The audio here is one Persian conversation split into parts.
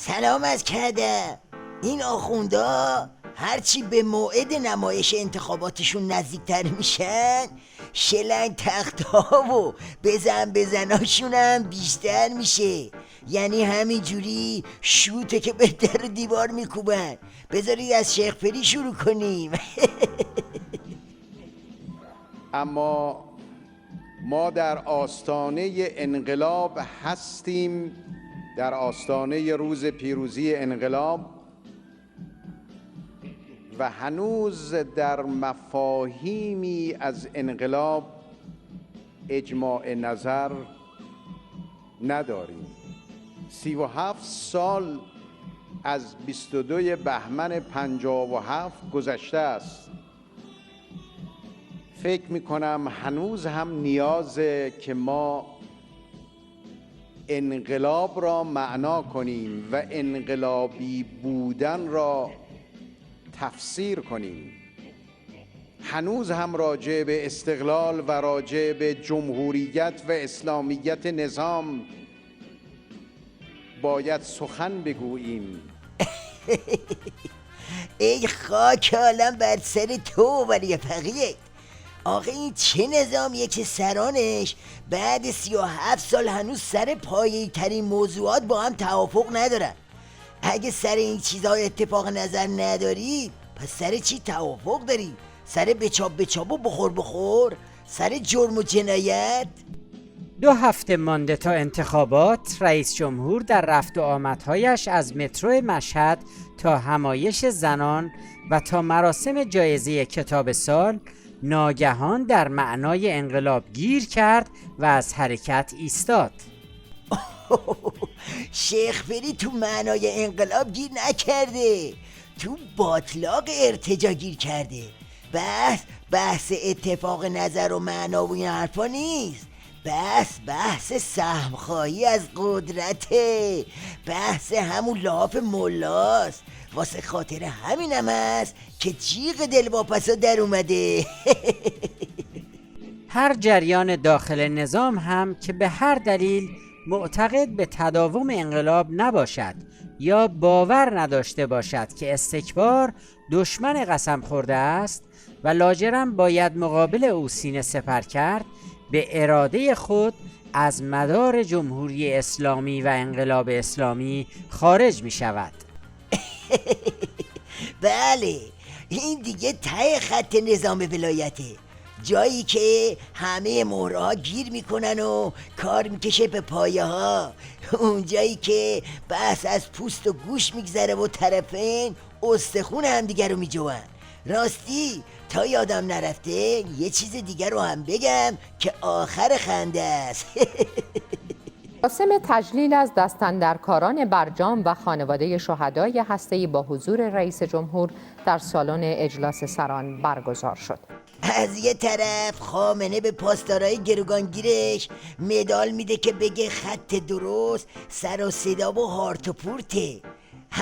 سلام از کردم. این آخوندا هرچی به موعد نمایش انتخاباتشون نزدیکتر میشن شلنگ تخته ها و بزناشون هم بیشتر میشه. یعنی همینجوری شوته که به در و دیوار میکوبن. بذارید از شیخ پری شروع کنیم. اما ما در آستانه انقلاب هستیم، در آستانه روز پیروزی انقلاب و هنوز در مفاهیمی از انقلاب اجماع نظر نداریم. 37 سال از 22 بهمن 57 گذشته است. فکر میکنم هنوز هم نیازه که ما انقلاب را معنا کنیم و انقلابی بودن را تفسیر کنیم. هنوز هم راجع به استقلال و راجع به جمهوریت و اسلامیت نظام باید سخن بگوییم. ای خاک عالم بر سر تو ولی فقیه. آخه این چه نظامیه که سرانش بعد 37 سال هنوز سر پایه‌ای ترین موضوعات با هم توافق ندارن؟ اگه سر این چیزها اتفاق نظر نداری پس سر چی توافق داری؟ سر بچاب و بخور؟ سر جرم و جنایت؟ 2 هفته مانده تا انتخابات، رئیس جمهور در رفت و آمدهایش از مترو مشهد تا همایش زنان و تا مراسم جایزه کتاب سال ناگهان در معنای انقلاب گیر کرد و از حرکت ایستاد. شیخ پری تو معنای انقلاب گیر نکرده، تو باطلاق ارتجا گیر کرده. بحث اتفاق نظر و معنا و این حرفا نیست. بحث سهمخواهی از قدرته. بحث همون لاف ملاست. واسه خاطر همینم هست که جیغ دلواپسا در اومده. هر جریان داخل نظام هم که به هر دلیل معتقد به تداوم انقلاب نباشد یا باور نداشته باشد که استکبار دشمن قسم خورده است و لاجرم باید مقابل او سینه سپر کرد، به اراده خود از مدار جمهوری اسلامی و انقلاب اسلامی خارج می شود. بله، این دیگه ته خط نظام ولایته، جایی که همه مهرها گیر میکنن و کار میکشه به پایه ها. اون جایی که بحث از پوست و گوش میگذره و طرفین استخون هم دیگر رو میجوان. راستی تا یادم نرفته یه چیز دیگر رو هم بگم که آخر خنده است. مراسم تجلیل از دستاندرکاران برجام و خانواده شهدای هسته‌ای با حضور رئیس جمهور در سالن اجلاس سران برگزار شد. از یه طرف خامنه به پاسدارای گروگانگیرش مدال میده که بگه خط درست سر و صدا و هارت و پورته.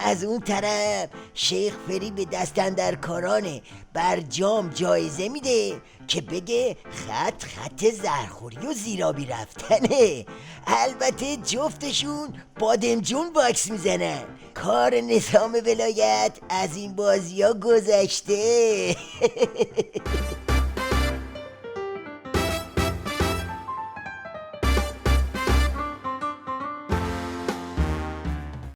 از اون طرف شیخ پری به دستاندرکاران برجام جایزه میده که بگه خط زرخوری و زیرابی رفتنه. البته جفتشون بادمجون باکس میزنن. کار نظام ولایت از این بازی ها گذشته.